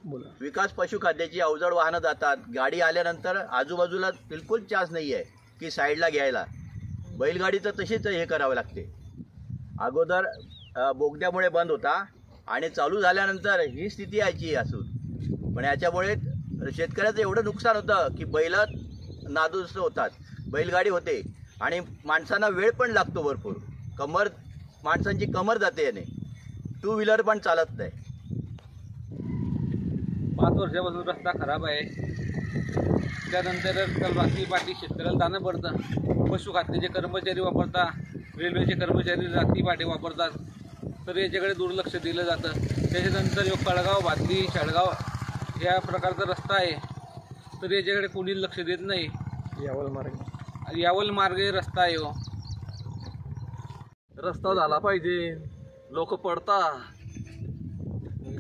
बोला. विकास पशुखाद्याची अवजड वाहनं जातात. गाडी आल्यानंतर आजूबाजूला बिलकुल चान्स नाही आहे की साईडला घ्यायला. बैलगाडीचं तशीच हे करावं लागते. अगोदर बोगद्यामुळे बंद होता आणि चालू झाल्यानंतर ही स्थिती यायची असून, पण याच्यामुळे शेतकऱ्याचं एवढं नुकसान होतं की बैल नादुरुस्त होतात. बैलगाडी होते आणि माणसांना वेळ पण लागतो भरपूर. माणसांची कमर जाते याने. टू व्हीलर पण चालत नाही. 5 वर्षापासून रस्ता खराब आहे. त्यानंतर रात्री पाठी शेतकऱ्याला जाणं पडतं. पशुखाद्याचे कर्मचारी वापरतात, रेल्वेचे कर्मचारी रात्री पाठी वापरतात, तर याच्याकडे दुर्लक्ष दिलं जातं. त्याच्यानंतर कळगाव, भातली, शेळगाव या प्रकारचा रस्ता आहे, तर याच्याकडे कोणी लक्ष देत नाही. यावल मार्गे रस्ता आहे. रस्ता झाला पाहिजे. लोक पडता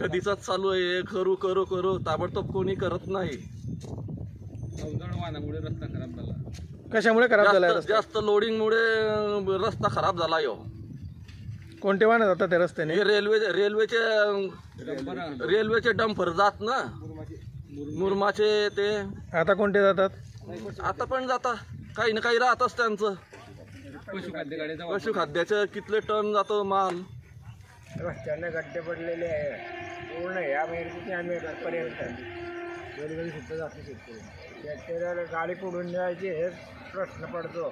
कधीचाच चालू आहे. करू करू करू ताबडतोब कोणी करत नाही. अवजड वाहनामुळे रस्ता खराब झाला. कशामुळे खराब झाला? जास्त लोडिंगमुळे रस्ता खराब झाला. कोणते वाहन जातात त्या रस्त्याने? हे रेल्वेचे डंपर जात ना, मुरमाचे ते. आता कोणते जातात? आता पण जाता, काही ना काही राहतच त्यांचं. पशुखाद्याचं कितले टन जातो माल. रस्त्याने गड्डे पडलेले आहे पूर्ण. या मेरकीची आम्ही पर्यंत वेळोवेळी सुद्धा जातो. शेतकऱ्याला गाडी पुढून द्यायची हेच प्रश्न पडतो.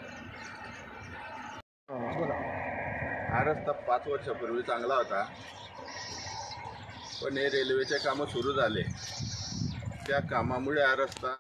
हा रस्ता 5 वर्षापूर्वी चांगला होता, पण हे रेल्वेचे कामं सुरू झाले. त्या कामामुळे हा रस्ता